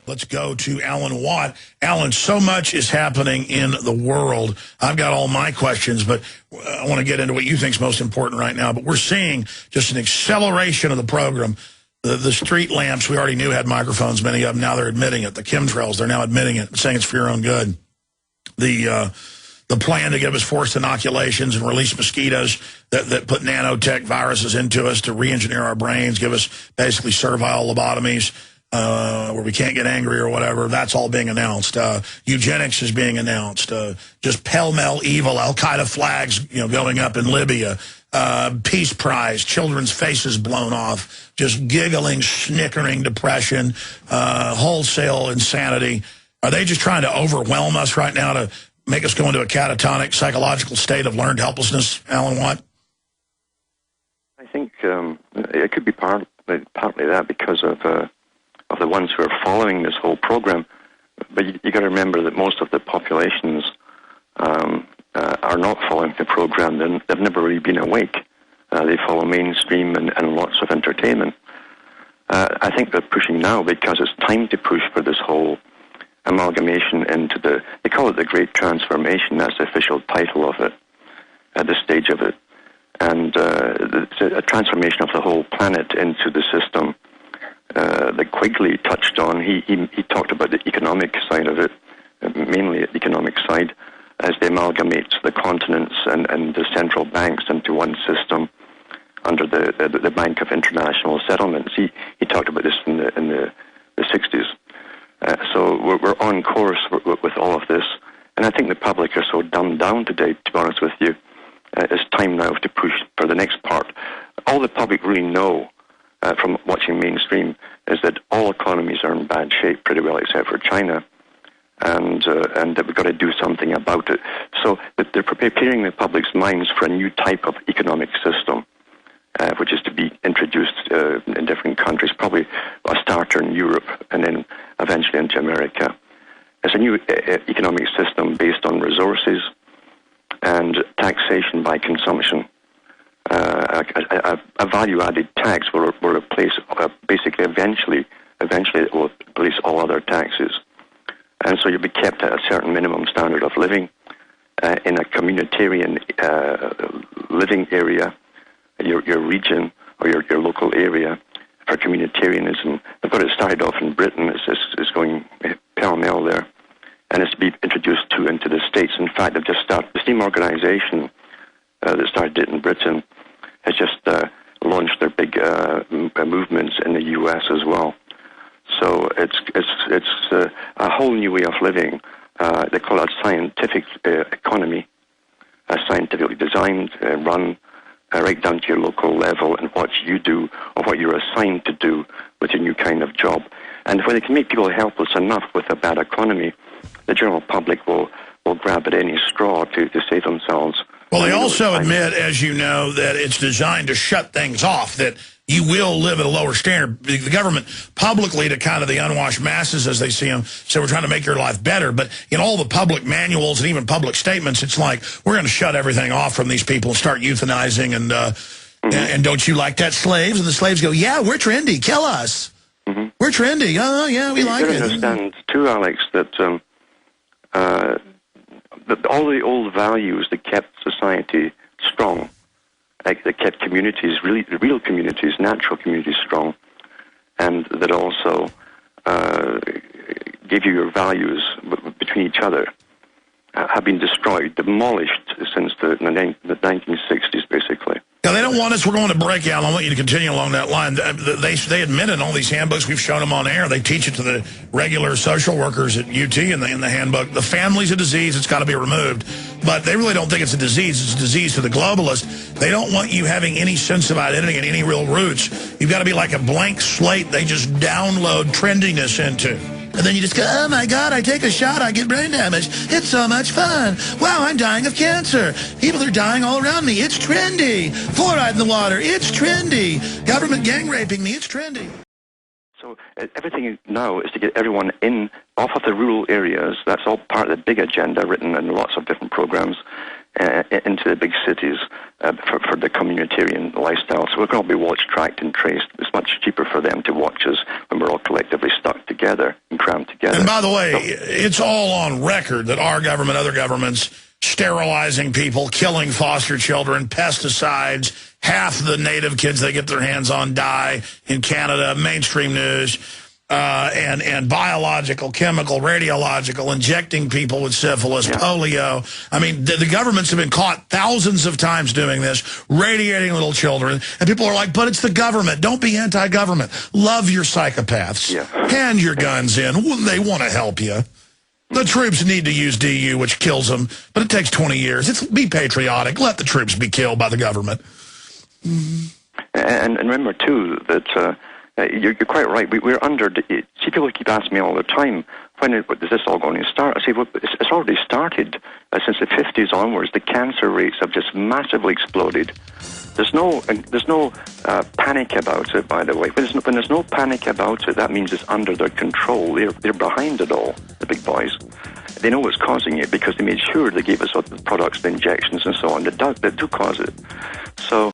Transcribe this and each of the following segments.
Let's go to Alan Watt. Alan, so much is happening in the world. I've got all my questions, but I want to get into what you think is most important right now. But we're seeing just an acceleration of the program. The street lamps, we already knew had microphones, many of them. Now they're admitting it. The chemtrails, they're now admitting it, saying it's for your own good. The plan to give us forced inoculations and release mosquitoes that put nanotech viruses into us to re-engineer our brains, give us basically servile lobotomies, where we can't get angry or whatever. That's all being announced. Eugenics is being announced. Just pell-mell evil, Al-Qaeda flags, going up in Libya. Peace Prize, children's faces blown off, just giggling, snickering depression, wholesale insanity. Are they just trying to overwhelm us right now to make us go into a catatonic psychological state of learned helplessness, Alan Watt? I think it could be partly that because of the ones who are following this whole program. But you got to remember that most of the populations are not following the program. They've never really been awake. They follow mainstream and lots of entertainment. I think they're pushing now because it's time to push for this whole amalgamation into they call it the Great Transformation. That's the official title of it, at this stage of it. And it's a transformation of the whole planet into the system that Quigley touched on. He talked about the economic side of it, mainly the economic side, as they amalgamate the continents and the central banks into one system under the Bank of International Settlements. He talked about this in the 60s. So we're on course with all of this. And I think the public are so dumbed down today, to be honest with you. It's time now to push for the next part. All the public really know from watching mainstream is that all economies are in bad shape, pretty well, except for China, and that we've got to do something about it. So they're preparing the public's minds for a new type of economic system, which is to be introduced in different countries, probably a starter in Europe and then eventually into America. It's a new economic system based on resources and taxation by consumption. A value-added tax will replace, basically, eventually it will replace all other taxes. And so you'll be kept at a certain minimum standard of living in a communitarian living area, your region or your local area for communitarianism. They've got it started off in Britain. It's going pell-mell there. And it's to be introduced into the States. In fact, they've just started, the same organization that started it in Britain has just launched their big movements in the U.S. as well. So it's a whole new way of living. They call it a scientific economy, scientifically designed, run right down to your local level and what you do or what you're assigned to do with your new kind of job. And when they can make people helpless enough with a bad economy, the general public will grab at any straw to save themselves. Well, they also admit, as you know, that it's designed to shut things off, that you will live at a lower standard. The government publicly, to kind of the unwashed masses as they see them, say we're trying to make your life better. But in all the public manuals and even public statements, it's like we're going to shut everything off from these people and start euthanizing. And don't you like that, slaves? And the slaves go, yeah, we're trendy. Kill us. We're trendy. Oh, yeah, we like it. You understand, too, Alex, that all the old values that kept society strong, like that kept communities, real communities, natural communities strong, and that also gave you your values between each other, have been destroyed, demolished since the 1960s, basically. Yeah, they don't want us. We're going to break, Al. I want you to continue along that line. They admit in all these handbooks, we've shown them on air, they teach it to the regular social workers at UT in the handbook. The family's a disease. It's got to be removed. But they really don't think it's a disease. It's a disease to the globalists. They don't want you having any sense of identity and any real roots. You've got to be like a blank slate they just download trendiness into. And then you just go, oh, my God, I take a shot, I get brain damage. It's so much fun. Wow, I'm dying of cancer. People are dying all around me. It's trendy. Fluoride in the water. It's trendy. Government gang raping me. It's trendy. So everything now is to get everyone off of the rural areas. That's all part of the big agenda written in lots of different programs into the big cities for the communitarian lifestyle. So we're going to be watched, tracked, and traced. It's much cheaper for them to watch us when we're all collectively stuck together in cramped by the way, it's all on record that our government, other governments, sterilizing people, killing foster children, pesticides, half the native kids they get their hands on die in Canada, mainstream news, and biological, chemical, radiological, injecting people with syphilis, polio. I mean, the governments have been caught thousands of times doing this, radiating little children, and people are like, but it's the government. Don't be anti-government. Love your psychopaths. Hand your guns in. They want to help you. The troops need to use DU, which kills them, but it takes 20 years. Be patriotic. Let the troops be killed by the government. And remember, too, that you're quite right. We're under... See, people keep asking me all the time, when is this all going to start? I say, well, it's already started. Since the 50s onwards, the cancer rates have just massively exploded. There's no panic about it, by the way. When there's no panic about it, that means it's under their control. They're behind it all, the big boys. They know what's causing it because they made sure they gave us all the products, the injections and so on that do cause it. So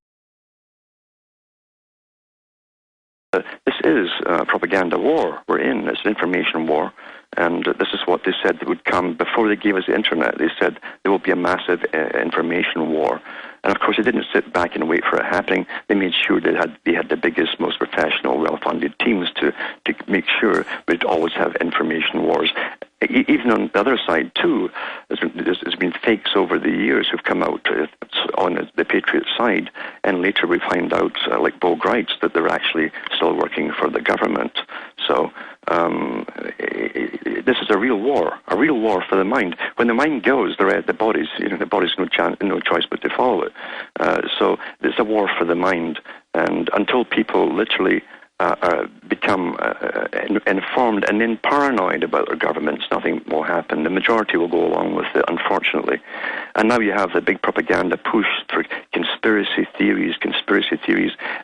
this is a propaganda war we're in. It's an information war. And this is what they said would come before they gave us the internet. They said there will be a massive information war. And of course, they didn't sit back and wait for it happening. They made sure they had the biggest, most professional, well-funded teams to make sure we'd always have information wars. Even on the other side, too, there's been fakes over the years who've come out on the Patriot side, and later we find out, like Bo Grites, that they're actually still working for the government. So this is a real war for the mind. When the mind goes, the body's no choice but to follow it. So it's a war for the mind, and until people literally become informed and then paranoid about their governments, nothing will happen. The majority will go along with it, unfortunately. And now you have the big propaganda push for conspiracy theories,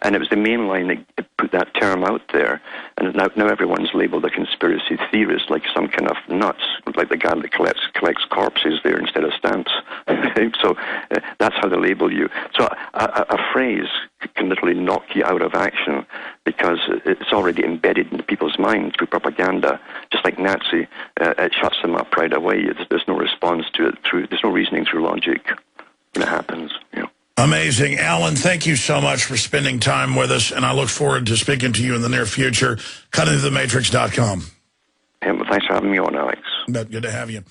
and it was the main line that put that term out there. And now everyone's labelled a conspiracy theorist, like some kind of nuts, like the guy that collects corpses there instead of stamps. So that's how they label you. So a phrase can literally knock you out of action because it's already embedded into people's minds through propaganda. Just like Nazi, it shuts them up right away. There's no response to it. There's no reasoning through logic when it happens. You know. Amazing. Alan, thank you so much for spending time with us, and I look forward to speaking to you in the near future. CuttingThroughTheMatrix.com. Thanks for having me on, Alex. Good to have you.